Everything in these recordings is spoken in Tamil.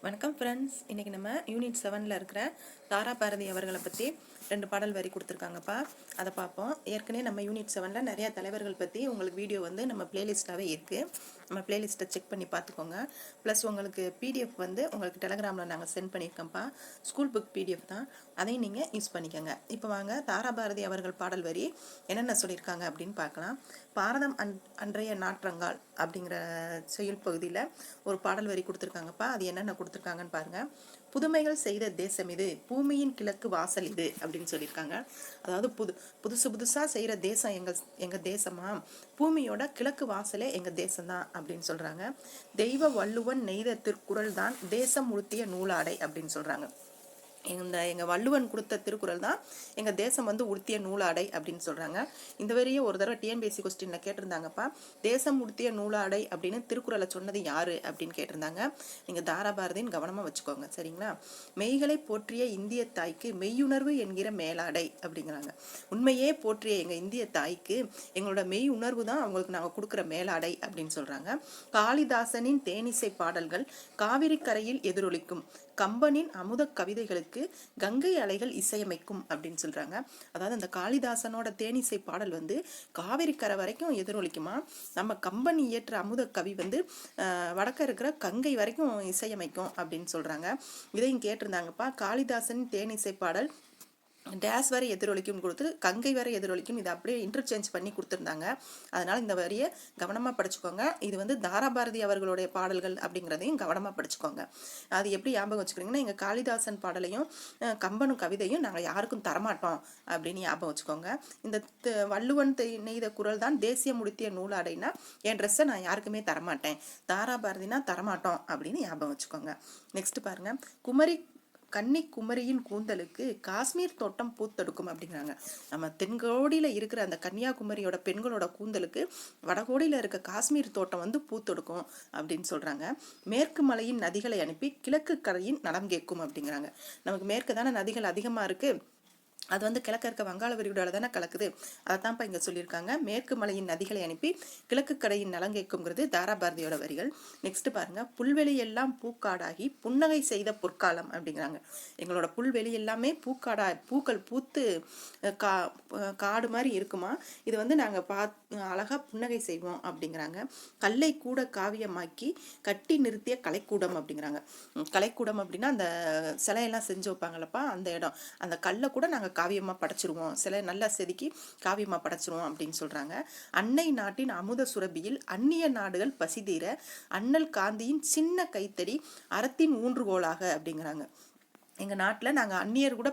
வணக்கம் ஃப்ரெண்ட்ஸ். இன்றைக்கி நம்ம யூனிட் 7ல் இருக்கிற தாரா பாரதி அவர்களை பற்றி 2 பாடல் வரி கொடுத்துருக்காங்கப்பா. அதை பார்ப்போம். ஏற்கனவே நம்ம யூனிட் 7ல் நிறையா தலைவர்கள் பற்றி உங்களுக்கு வீடியோ வந்து நம்ம பிளேலிஸ்ட்டாகவே இருக்குது. நம்ம பிளேலிஸ்ட்டை செக் பண்ணி பார்த்துக்கோங்க. ப்ளஸ் உங்களுக்கு பிடிஎஃப் வந்து உங்களுக்கு டெலகிராமில் நாங்கள் சென்ட் பண்ணியிருக்கோம்ப்பா. ஸ்கூல் புக் பிடிஎஃப் தான், அதையும் நீங்கள் யூஸ் பண்ணிக்கோங்க. இப்போ வாங்க தாரா பாரதி அவர்கள் பாடல் வரி என்னென்ன சொல்லியிருக்காங்க அப்படின்னு பார்க்கலாம். பாரதம் அன்றைய நாற்றங்கால் அப்படிங்கிற செயல் பகுதியில் ஒரு பாடல் வரி கொடுத்துருக்காங்கப்பா. அது என்னென்ன கொடுத்துருக்காங்கன்னு பாருங்க. புதுமைகள் செய்த தேசம் இது, பூமியின் கிழக்கு வாசல் இது அப்படின்னு சொல்லியிருக்காங்க. அதாவது புதுசா செய்கிற தேசம் எங்க தேசமா, பூமியோட கிழக்கு வாசலே எங்க தேசம்தான் அப்படின்னு சொல்றாங்க. தெய்வ வள்ளுவன் நெய்த திருக்குறள் தான் தேசம் உடுத்திய நூலாடை அப்படின்னு சொல்றாங்க. எங்கள் வள்ளுவன் கொடுத்த திருக்குறள் தான் எங்கள் தேசம் வந்து உடுத்திய நூலாடை அப்படின்னு சொல்கிறாங்க. இந்த வரையே ஒரு தடவை டிஎன்பிஎஸ்சி கொஸ்டினில் கேட்டிருந்தாங்கப்பா. தேசம் உடுத்திய நூலாடை அப்படின்னு திருக்குறளை சொன்னது யாரு அப்படின்னு கேட்டிருந்தாங்க. நீங்கள் தாரா பாரதின்னு கவனமாக வச்சுக்கோங்க, சரிங்களா? மெய்களை போற்றிய இந்திய தாய்க்கு மெய்யுணர்வு என்கிற மேலாடை அப்படிங்கிறாங்க. உண்மையே போற்றிய எங்கள் இந்திய தாய்க்கு எங்களோட மெய் உணர்வு தான் அவங்களுக்கு நாங்கள் கொடுக்குற மேலாடை அப்படின்னு சொல்கிறாங்க. காளிதாசனின் தேனிசை பாடல்கள் காவிரி கரையில் எதிரொலிக்கும், கம்பனின் அமுத கவிதைகளுக்கு கங்கை அலைகள் இசையமைக்கும் அப்படின்னு சொல்றாங்க. அதாவது அந்த காளிதாசனோட தேனிசை பாடல் வந்து காவிரி கரை வரைக்கும் எதிரொலிக்குமா, நம்ம கம்பன் இயற்ற அமுத கவி வந்து வடக்க இருக்கிற கங்கை வரைக்கும் இசையமைக்கும் அப்படின்னு சொல்றாங்க. இதையும் கேட்டிருந்தாங்கப்பா. காளிதாசன் தேனிசை பாடல் டேஸ் வரை எதிரொலிக்கும் கொடுத்து கங்கை வரை எதிரொலிக்கும், இதை அப்படியே இன்டர்சேஞ்ச் பண்ணி கொடுத்துருந்தாங்க. அதனால இந்த வரியை கவனமாக படிச்சுக்கோங்க. இது வந்து தாரா பாரதி அவர்களுடைய பாடல்கள் அப்படிங்கிறதையும் கவனமாக படிச்சுக்கோங்க. அது எப்படி ஞாபகம் வச்சுக்கிறீங்கன்னா, எங்கள் காளிதாசன் பாடலையும் கம்பனும் கவிதையும் நாங்கள் யாருக்கும் தரமாட்டோம் அப்படின்னு ஞாபகம் வச்சுக்கோங்க. இந்த வள்ளுவன் நெய்த குறள் தான் தேசியம் உடுத்திய நூலாடைனா என் ட்ரெஸ்ஸை நான் யாருக்குமே தரமாட்டேன், தாரா பாரதினா தரமாட்டோம் அப்படின்னு ஞாபகம் வச்சுக்கோங்க. நெக்ஸ்ட் பாருங்க. கன்னிக்குமரியின் கூந்தலுக்கு காஷ்மீர் தோட்டம் பூத்தெடுக்கும் அப்படிங்கிறாங்க. நம்ம தென்கோடியில் இருக்கிற அந்த கன்னியாகுமரியோட பெண்களோட கூந்தலுக்கு வடகோடியில் இருக்க காஷ்மீர் தோட்டம் வந்து பூத்தெடுக்கும் அப்படின்னு சொல்றாங்க. மேற்கு மலையின் நதிகளை அனுப்பி கிழக்கு கரையின் நலம் கேட்கும் அப்படிங்கிறாங்க. நமக்கு மேற்கு தானே நதிகள் அதிகமா இருக்கு, அது வந்து கிழக்க இருக்க வங்காள விரிகுடால தானே கலக்குது. அதைத்தான்ப்பா இங்கே சொல்லியிருக்காங்க. மேற்கு மலையின் நதிகளை அனுப்பி கிழக்கு கரையின் நலங்கேக்குங்கிறது தாரா பாரதியோட வரிகள். நெக்ஸ்ட் பாருங்க. புல்வெளி எல்லாம் பூக்காடாகி புன்னகை செய்த பொற்காலம் அப்படிங்கிறாங்க. எங்களோட புல்வெளி எல்லாமே பூக்கள் பூத்து காடு மாதிரி இருக்குமா, இது வந்து நாங்கள் அழகா புன்னகை செய்வோம் அப்படிங்கிறாங்க. கல்லை கூட காவியமாக்கி கட்டி நிறுத்திய கலைக்கூடம் அப்படிங்கிறாங்க. கலைக்கூடம் அப்படின்னா அந்த சிலையெல்லாம் செஞ்சு வைப்பாங்களப்பா, அந்த இடம். அந்த கல்லை கூட நாங்கள் காவியமாக படைச்சிருவோம், சிலை நல்லா செதுக்கி காவியமாக படைச்சிருவோம் அப்படின்னு சொல்றாங்க. அன்னை நாட்டின் அமுத சுரபியில் அந்நிய நாடுகள் பசிதீர அண்ணல் காந்தியின் சின்ன கைத்தடி அறத்தின் ஊன்றுகோலாக அப்படிங்கிறாங்க. எங்கள் நாட்டில் நாங்கள் அந்நியர் கூட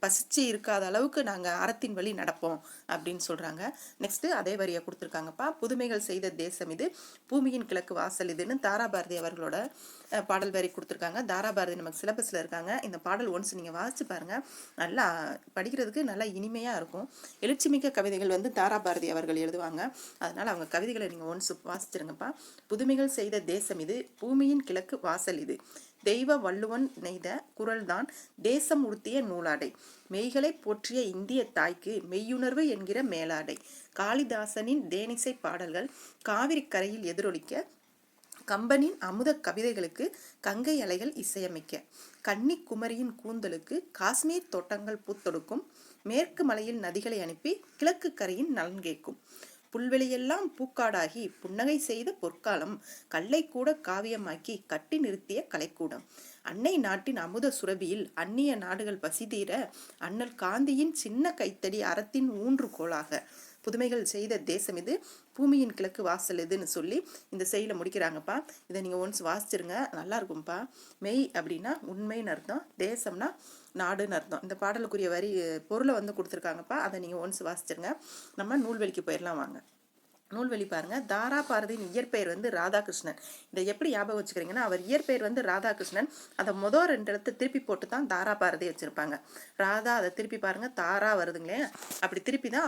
பசிச்சு இருக்காத அளவுக்கு நாங்கள் அறத்தின் வழி நடப்போம் அப்படின்னு சொல்கிறாங்க. நெக்ஸ்ட்டு அதே வரியை கொடுத்துருக்காங்கப்பா. புதுமைகள் செய்த தேசம் இது, பூமியின் கிழக்கு வாசல் இதுன்னு தாரா பாரதி அவர்களோட பாடல் வரி கொடுத்துருக்காங்க. தாரா பாரதி நமக்கு சிலபஸில் இருக்காங்க. இந்த பாடல் ஒன்ஸ் நீங்கள் வாசிச்சு பாருங்கள், நல்லா படிக்கிறதுக்கு நல்லா இனிமையாக இருக்கும். எழுச்சிமிக்க கவிதைகள் வந்து தாரா பாரதி அவர்கள் எழுதுவாங்க. அதனால் அவங்க கவிதைகளை நீங்கள் ஒன்ஸ் வாசிச்சிருங்கப்பா. புதுமைகள் செய்த தேசம் இது, பூமியின் கிழக்கு வாசல் இது, தெய்வ வள்ளுவன் நெய்த குறள் தான் தேசம் உடுத்திய நூலாடை, மெய்களை போற்றிய இந்திய தாய்க்கு மெய்யுணர்வு என்கிற மேலாடை, காளிதாசனின் தேனிசை பாடல்கள் காவிரி கரையில் எதிரொலிக்க, கம்பனின் அமுத கவிதைகளுக்கு கங்கை அலைகள் இசையமைக்க, கன்னிக்குமரியின் கூந்தலுக்கு காஷ்மீர் தோட்டங்கள் பூத்தொடுக்கும், மேற்கு மலையில் நதிகளை அனுப்பி கிழக்கு கரையின் நலன் கேட்கும், புல்வெளியெல்லாம் பூக்காடாகி புன்னகை செய்த பொற்காலம், கல்லை கூட காவியமாக்கி கட்டி நிறுத்திய கலைக்கூடம், அன்னை நாட்டின் அமுத சுரபியில் அந்நிய நாடுகள் பசிதீர அண்ணல் காந்தியின் சின்ன கைத்தடி அறத்தின் ஊன்றுகோலாக, புதுமைகள் செய்த தேசம் இது, பூமியின் கிழக்கு வாசல் இதுன்னு சொல்லி இந்த செயலை முடிக்கிறாங்கப்பா. இதை நீங்கள் ஒன்ஸ் வாசிச்சிருங்க, நல்லா இருக்கும்ப்பா. மெய் அப்படின்னா உண்மைன்னு அர்த்தம், தேசம்னா நாடுன்னு அர்த்தம். இந்த பாடலுக்குரிய வரி பொருளை வந்து கொடுத்துருக்காங்கப்பா. அதை நீங்கள் ஒன்ஸ் வாசிச்சிருங்க. நம்ம நூல்வெளிக்கு போயிடலாம் வாங்க. நூல்வெளி பாருங்க. தாரா பாரதியின் இயற்பெயர் வந்து ராதாகிருஷ்ணன். இதை எப்படி ஞாபகம் வச்சுக்கிறீங்கன்னா, அவர் இயற்பெயர் வந்து ராதாகிருஷ்ணன், அதை முதல் 2 எழுத்து திருப்பி போட்டு தான் தாரா பாரதி வச்சிருப்பாங்க. ராதா, அதை திருப்பி பாருங்க, தாரா வருதுங்களே, அப்படி திருப்பி தான்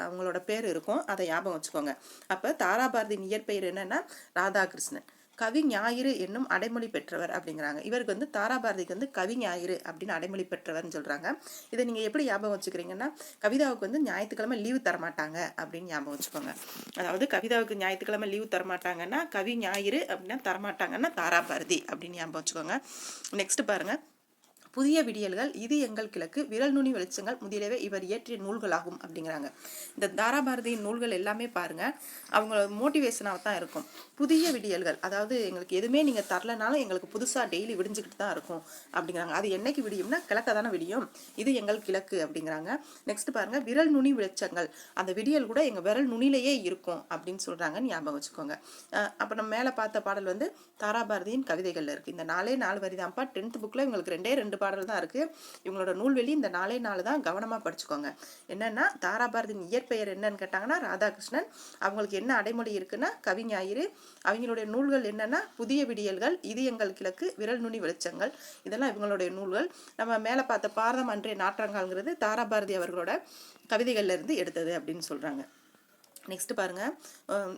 அவங்களோட பேர் இருக்கும். அதை ஞாபகம் வச்சுக்கோங்க. அப்போ தாரா பாரதியின் இயற்பெயர் என்னன்னா ராதாகிருஷ்ணன். கவி ஞாயிறு என்னும் அடைமொழி பெற்றவர் அப்படிங்கிறாங்க. இவருக்கு வந்து தாராபாரதிக்கு வந்து கவி ஞாயிறு அப்படின்னு அடைமொழி பெற்றவர்னு சொல்றாங்க. இதை நீங்க எப்படி ஞாபகம் வச்சுக்கிறீங்கன்னா, கவிதாவுக்கு வந்து ஞாயிற்றுக்கிழமை லீவு தரமாட்டாங்க அப்படின்னு ஞாபகம் வச்சுக்கோங்க. அதாவது கவிதாவுக்கு ஞாயிற்றுக்கிழமை லீவு தரமாட்டாங்கன்னா கவி ஞாயிறு அப்படின்னா, தரமாட்டாங்கன்னா தாராபாரதி அப்படின்னு ஞாபகம் வச்சுக்கோங்க. நெக்ஸ்ட் பாருங்க, புதிய விடியல்கள், இது எங்கள் கிழக்கு, விரல் நுனி வெளிச்சங்கள் முதலியவை இவர் இயற்றிய நூல்களாகும் அப்படிங்கிறாங்க. இந்த தாராபாரதியின் நூல்கள் எல்லாமே பாருங்க அவங்களோட மோட்டிவேஷனாக தான் இருக்கும். புதிய விடியல்கள், அதாவது எங்களுக்கு எதுவுமே நீங்க தரலனாலும் எங்களுக்கு புதுசா டெய்லி விடிஞ்சுக்கிட்டு தான் இருக்கும் அப்படிங்கிறாங்க. அது என்னைக்கு விடியும்னா கிழக்க தானே விடியும், இது எங்கள் கிழக்கு அப்படிங்கிறாங்க. நெக்ஸ்ட் பாருங்க, விரல் நுனி வெளிச்சங்கள், அந்த விடியல் கூட எங்க விரல் நுனிலேயே இருக்கும் அப்படின்னு சொல்றாங்கன்னு ஞாபகம் வச்சுக்கோங்க. அப்ப நம்ம மேல பார்த்த பாடல் வந்து தாராபாரதியின் கவிதைகள்ல இருக்கு. இந்த 4 வரி தான்ப்பா 10th புக்ல உங்களுக்கு 2 பாடல் தான் இருக்கு. இவங்களோட நூல்வெளி இந்த 4 தான், கவனமா படிச்சுக்கோங்க. என்னன்னா தாராபாரதியின் இயற்பெயர் என்னன்னு கேட்டாங்கன்னா ராதாகிருஷ்ணன். அவங்களுக்கு என்ன அடைமொழி இருக்குன்னா கவி ஞாயிறு. அவங்களுடைய நூல்கள் என்னன்னா புதிய விடியல்கள், இது எங்கள் கிழக்கு, விரல் நுனி வெளிச்சங்கள், இதெல்லாம் இவங்களுடைய நூல்கள். நம்ம மேல பார்த்த பாரதம் அன்றைய நாற்றங்கால்ங்கிறது தாராபாரதி அவர்களோட கவிதைகள்ல இருந்து எடுத்தது அப்படின்னு சொல்றாங்க. நெக்ஸ்ட் பாருங்க,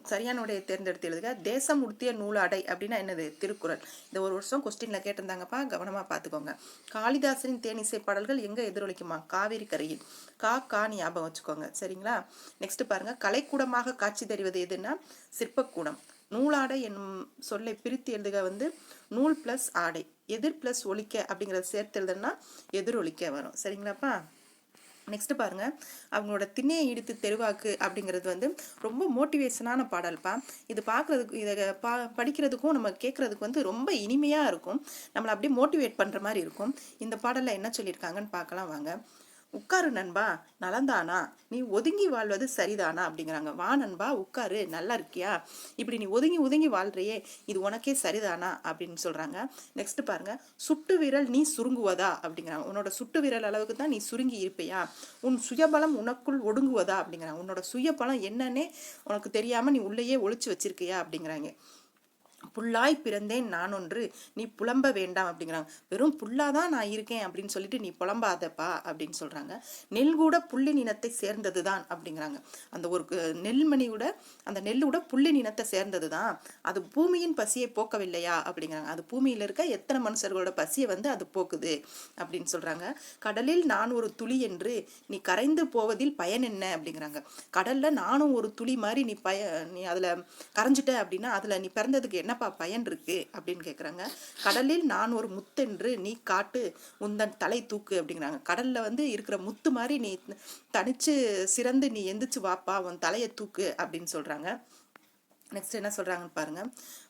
சரியான உடைய தேர்ந்தெடுத்து எழுதுக. தேசம் உடுத்திய நூலாடை அப்படின்னா என்னது? திருக்குறள். இந்த ஒரு வருஷம் கொஸ்டின்ல கேட்டிருந்தாங்கப்பா, கவனமா பாத்துக்கோங்க. காளிதாசனின் தேனிசை பாடல்கள் எங்க எதிரொலிக்குமா? காவிரி கரையில். கா ஞாபகம் வச்சுக்கோங்க, சரிங்களா? நெக்ஸ்ட் பாருங்க, கலைக்கூடமாக காட்சி தெரிவது எதுன்னா சிற்பக்கூடம். நூலாடை என்னும் சொல்லை பிரித்து எழுதுக வந்து நூல் பிளஸ் ஆடை, எதிர் பிளஸ் ஒலிக்க அப்படிங்கறத சேர்த்து எழுதுனா எதிரொலிக்க வரும், சரிங்களாப்பா? நெக்ஸ்ட் பாருங்க, அவங்களோட திண்ணையை இடித்து தெருவாக்கு அப்படிங்கிறது வந்து ரொம்ப மோட்டிவேஷனான பாடல்ப்பா. இது பார்க்கறதுக்கு, இதை படிக்கிறதுக்கும் நம்ம கேட்கறதுக்கு வந்து ரொம்ப இனிமையா இருக்கும். நம்மளை அப்படியே மோட்டிவேட் பண்ற மாதிரி இருக்கும். இந்த பாடல்ல என்ன சொல்லியிருக்காங்கன்னு பார்க்கலாம் வாங்க. உட்காரு நண்பா, நலந்தானா, நீ ஒதுங்கி வாழ்வது சரிதானா அப்படிங்கிறாங்க. வா நண்பா உட்காரு, நல்லா இருக்கியா, இப்படி நீ ஒதுங்கி ஒதுங்கி வாழ்றியே, இது உனக்கே சரிதானா அப்படின்னு சொல்றாங்க. நெக்ஸ்ட் பாருங்க, சுட்டு விரல் நீ சுருங்குவதா அப்படிங்கிறாங்க. உன்னோட சுட்டு விரல் அளவுக்கு தான் நீ சுருங்கி இருப்பியா, உன் சுயபலம் உனக்குள் ஒடுங்குவதா அப்படிங்கிறாங்க. உன்னோட சுயபலம் என்னன்னே உனக்கு தெரியாம நீ உள்ளேயே ஒளிச்சு வச்சிருக்கியா அப்படிங்கிறாங்க. புல்லாய் பிறந்தேன் நான் ஒன்று, நீ புலம்ப வேண்டாம் அப்படிங்கிறாங்க. வெறும் புல்லாதான் நான் இருக்கேன் அப்படின்னு சொல்லிட்டு நீ புலம்பாதப்பா அப்படின்னு சொல்றாங்க. நெல் கூட புள்ளின் இனத்தை சேர்ந்ததுதான் அப்படிங்கிறாங்க. அந்த ஒரு நெல்மணியோட, அந்த நெல்லோட புள்ளின் இனத்தை சேர்ந்ததுதான், அது பூமியின் பசியை போக்கவில்லையா அப்படிங்கிறாங்க. அது பூமியில இருக்க எத்தனை மனுஷர்களோட பசியை வந்து அது போக்குது அப்படின்னு சொல்றாங்க. கடலில் நான் ஒரு துளி என்று நீ கரைந்து போவதில் பயன் என்ன அப்படிங்கிறாங்க. கடல்ல நானும் ஒரு துளி மாதிரி நீ அதுல கரைஞ்சிட்ட அப்படின்னா அதுல நீ பிறந்ததுக்கு என்னப்பா பயன் இருக்கு அப்படின்னு கேக்குறாங்க. கடலில் நான் ஒரு முத்தென்று நீ காட்டு உந்தன் தலை தூக்கு அப்படிங்கிறாங்க. கடல்ல வந்து இருக்கிற முத்து மாதிரி நீ தனிச்சு சிறந்து நீ எந்திரிச்சு வாப்பா, உன் தலையை தூக்கு அப்படின்னு சொல்றாங்க. நெக்ஸ்ட் என்ன சொல்றாங்கன்னு பாருங்க.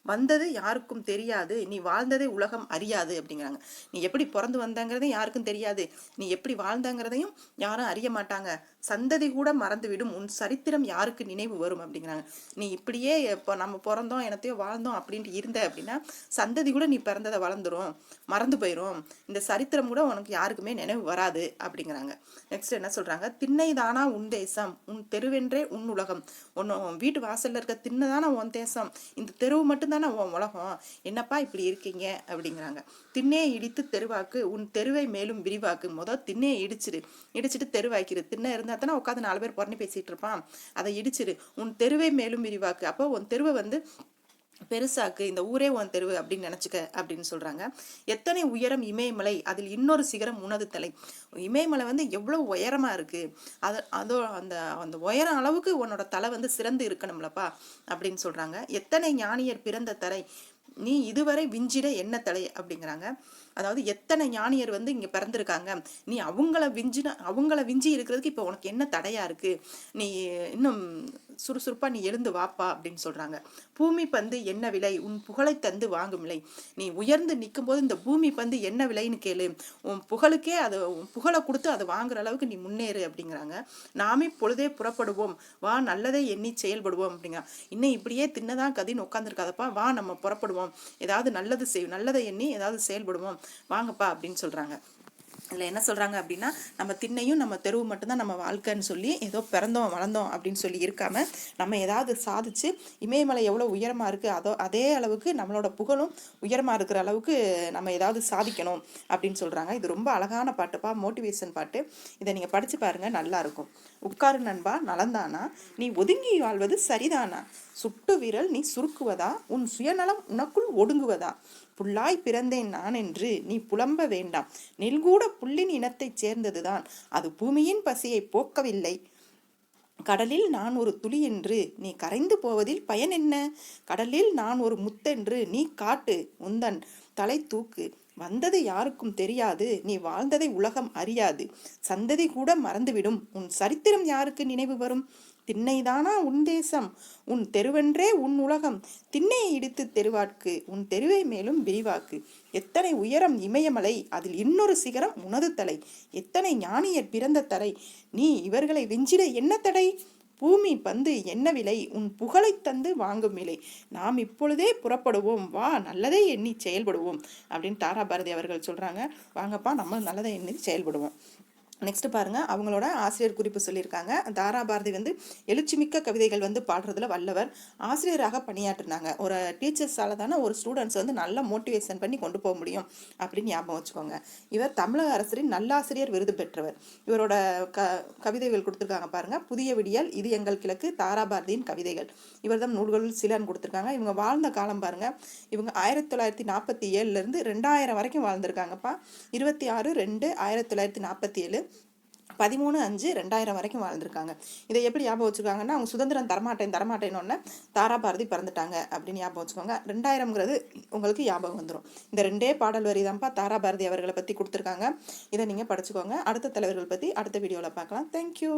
வந்தது யாருக்கும் தெரியாது, நீ வாழ்ந்ததே உலகம் அறியாது அப்படிங்கிறாங்க. நீ எப்படி பிறந்து வந்தங்கிறதையும் யாருக்கும் தெரியாது, நீ எப்படி வாழ்ந்தங்கிறதையும் யாரும் அறிய மாட்டாங்க, சந்ததி கூட மறந்துவிடும், உன் சரித்திரம் யாருக்கு நினைவு வரும் அப்படிங்கிறாங்க. நீ இப்படியே இப்போ நம்ம பிறந்தோம் என்னத்தையோ வாழ்ந்தோம் அப்படின்ட்டு இருந்த அப்படின்னா சந்ததி கூட நீ பிறந்ததை வளர்ந்துரும், மறந்து போயிடும், இந்த சரித்திரம் கூட உனக்கு யாருக்குமே நினைவு வராது அப்படிங்கிறாங்க. நெக்ஸ்ட் என்ன சொல்றாங்க. திண்ணை தானா உன் தேசம், உன் தெருவென்றே உன் உலகம். உன் வீட்டு வாசல்ல இருக்க திண்ணை தானே உன் தேசம், இந்த தெருவு மட்டும் தானே உன் உலகம், என்னப்பா இப்படி இருக்கீங்க அப்படிங்கிறாங்க. திண்ணையை இடித்து தெருவாக்கு, உன் தெருவை மேலும் விரிவாக்கு. முதல் திண்ணையை இடிச்சிட்டு தெருவாக்கிரு. திண்ணை இருந்தா தானே உட்காந்து 4 பேர் புறணி பேசிட்டு இருப்பான், அதை இடிச்சிரு. உன் தெருவை மேலும் விரிவாக்கு, அப்போ உன் தெருவை வந்து பெருசாக்கு, இந்த ஊரே உன் தெருவு அப்படின்னு நினைச்சுக்க அப்படின்னு சொல்றாங்க. எத்தனை உயரம் இமயமலை, அதில் இன்னொரு சிகரம் உனது தலை. இமயமலை வந்து எவ்வளவு உயரமா இருக்கு, அதோ அந்த அந்த உயரம் அளவுக்கு உன்னோட தலை வந்து சிறந்து இருக்கணும்லப்பா அப்படின்னு சொல்றாங்க. எத்தனை ஞானியர் பிறந்த தலை, நீ இதுவரை விஞ்சிட என்ன தலை அப்படிங்கிறாங்க. அதாவது எத்தனை ஞானியர் வந்து இங்க பிறந்திருக்காங்க, நீ அவங்கள விஞ்சி இருக்கிறதுக்கு இப்ப உனக்கு என்ன தடையா இருக்கு, நீ இன்னும் சுறுசுறுப்பா நீ எழுந்து வாப்பா அப்படின்னு சொல்றாங்க. பூமி பந்து என்ன விலை, உன் புகழை தந்து வாங்கும் விலை. நீ உயர்ந்து நிற்கும் போது இந்த பூமி பந்து என்ன விலைன்னு கேளு, உன் புகழுக்கே அது, உன் புகழை கொடுத்து அதை வாங்குற அளவுக்கு நீ முன்னேறு அப்படிங்கிறாங்க. நாமே பொழுதே புறப்படுவோம், வா நல்லதை எண்ணி செயல்படுவோம் அப்படிங்க. இன்னும் இப்படியே தின்னதான் கதின்னு உட்காந்துருக்காதப்பா, வா நம்ம புறப்படுவோம், ஏதாவது நல்லது நல்லதை எண்ணி ஏதாவது செயல்படுவோம், வாங்கப்பா அப்படின்னு சொல்றாங்க. இதில் என்ன சொல்கிறாங்க அப்படின்னா, நம்ம திண்ணையும் நம்ம தெருவு மட்டும்தான் நம்ம வாழ்க்கைன்னு சொல்லி ஏதோ பிறந்தோம் வளர்ந்தோம் அப்படின்னு சொல்லி இருக்காம, நம்ம ஏதாவது சாதிச்சு இமயமலை எவ்வளோ உயரமாக இருக்குது அதே அளவுக்கு நம்மளோட புகழும் உயரமாக இருக்கிற அளவுக்கு நம்ம ஏதாவது சாதிக்கணும் அப்படின்னு சொல்கிறாங்க. இது ரொம்ப அழகான பாட்டுப்பா, மோட்டிவேஷன் பாட்டு. இதை நீங்கள் படித்து பாருங்கள், நல்லாயிருக்கும். உட்காரு நண்பா, நலந்தானா, நீ ஒதுங்கி வாழ்வது சரிதானா, சுட்டு விரல் நீ சுருக்குவதா, உன் சுயநலம் உனக்குள் ஒடுங்குவதா? புல்லாய் பிறந்தேன் நான் என்று நீ புலம்ப வேண்டாம். நெல்கூட புல்லின் இனத்தைச் சேர்ந்ததுதான், அது பூமியின் பசியை போக்கவில்லை. கடலில் நான் ஒரு துளி என்று நீ கரைந்து போவதில் பயன் என்ன? கடலில் நான் ஒரு முத்தென்று நீ காட்டு உந்தன் தலை தூக்கு. வந்தது யாருக்கும் தெரியாது, நீ வாழ்ந்ததை உலகம் அறியாது. சந்ததி கூட மறந்துவிடும், உன் சரித்திரம் யாருக்கு நினைவு வரும்? திண்ணைதானா உன் தேசம், உன் தெருவென்றே உன் உலகம். திண்ணையை இடித்து தெருவாக்கு, உன் தெருவை மேலும் விரிவாக்கு. எத்தனை உயரம் இமயமலை, அதில் இன்னொரு சிகரம் உனது தலை. எத்தனை ஞானியர் பிறந்த தரை, நீ இவர்களை வெஞ்சிட என்ன தடை? பூமி பந்து என்ன விலை, உன் புகழை தந்து வாங்கும் விலை. நாம் இப்பொழுதே புறப்படுவோம், வா நல்லதை எண்ணி செயல்படுவோம் அப்படின்னு தாரா பாரதி அவர்கள் சொல்றாங்க. வாங்கப்பா நம்ம நல்லதை எண்ணி செயல்படுவோம். நெக்ஸ்ட் பாருங்க, அவங்களோட ஆசிரியர் குறிப்பு சொல்லியிருக்காங்க. தாரா பாரதி எழுச்சிமிக்க கவிதைகள் பாடுறதுல வல்லவர். ஆசிரியராக பணியாற்றினாங்க. ஒரு டீச்சர்ஸால தானே ஒரு ஸ்டூடெண்ட்ஸ் நல்ல மோட்டிவேஷன் பண்ணி கொண்டு போக முடியும் அப்படின்னு ஞாபகம் வச்சுக்கோங்க. இவர் தமிழக அரசின் நல்லாசிரியர் விருது பெற்றவர். இவரோட கவிதைகள் கொடுத்துருக்காங்க பாருங்க. புதிய விடியல், இது எங்கள் கிழக்கு, தாரா பாரதியின் கவிதைகள். இவர் தான் நூல்கள் சிலன்னு கொடுத்துருக்காங்க. இவங்க வாழ்ந்த காலம் பாருங்க. இவங்க 1947 2000 வரைக்கும் வாழ்ந்திருக்காங்கப்பா. 26/2/1947, 13/5/2000 வரைக்கும் வாழ்ந்திருக்காங்க. இதை எப்படி ஞாபகம் வச்சுருக்காங்கன்னா, அவங்க சுதந்திரம் தரமாட்டேன்னு தாரா பாரதி பிறந்துட்டாங்க அப்படின்னு ஞாபகம் வச்சுக்கோங்க. 2000ங்கிறது உங்களுக்கு ஞாபகம் வந்துடும். இந்த 2 பாடல் வரி தான்ப்பா தாரா பாரதி அவர்களை பற்றி கொடுத்துருக்காங்க. இதை நீங்கள் படிச்சுக்கோங்க. அடுத்த தலைவர்கள் பற்றி அடுத்த வீடியோவில் பார்க்கலாம். தேங்க்யூ.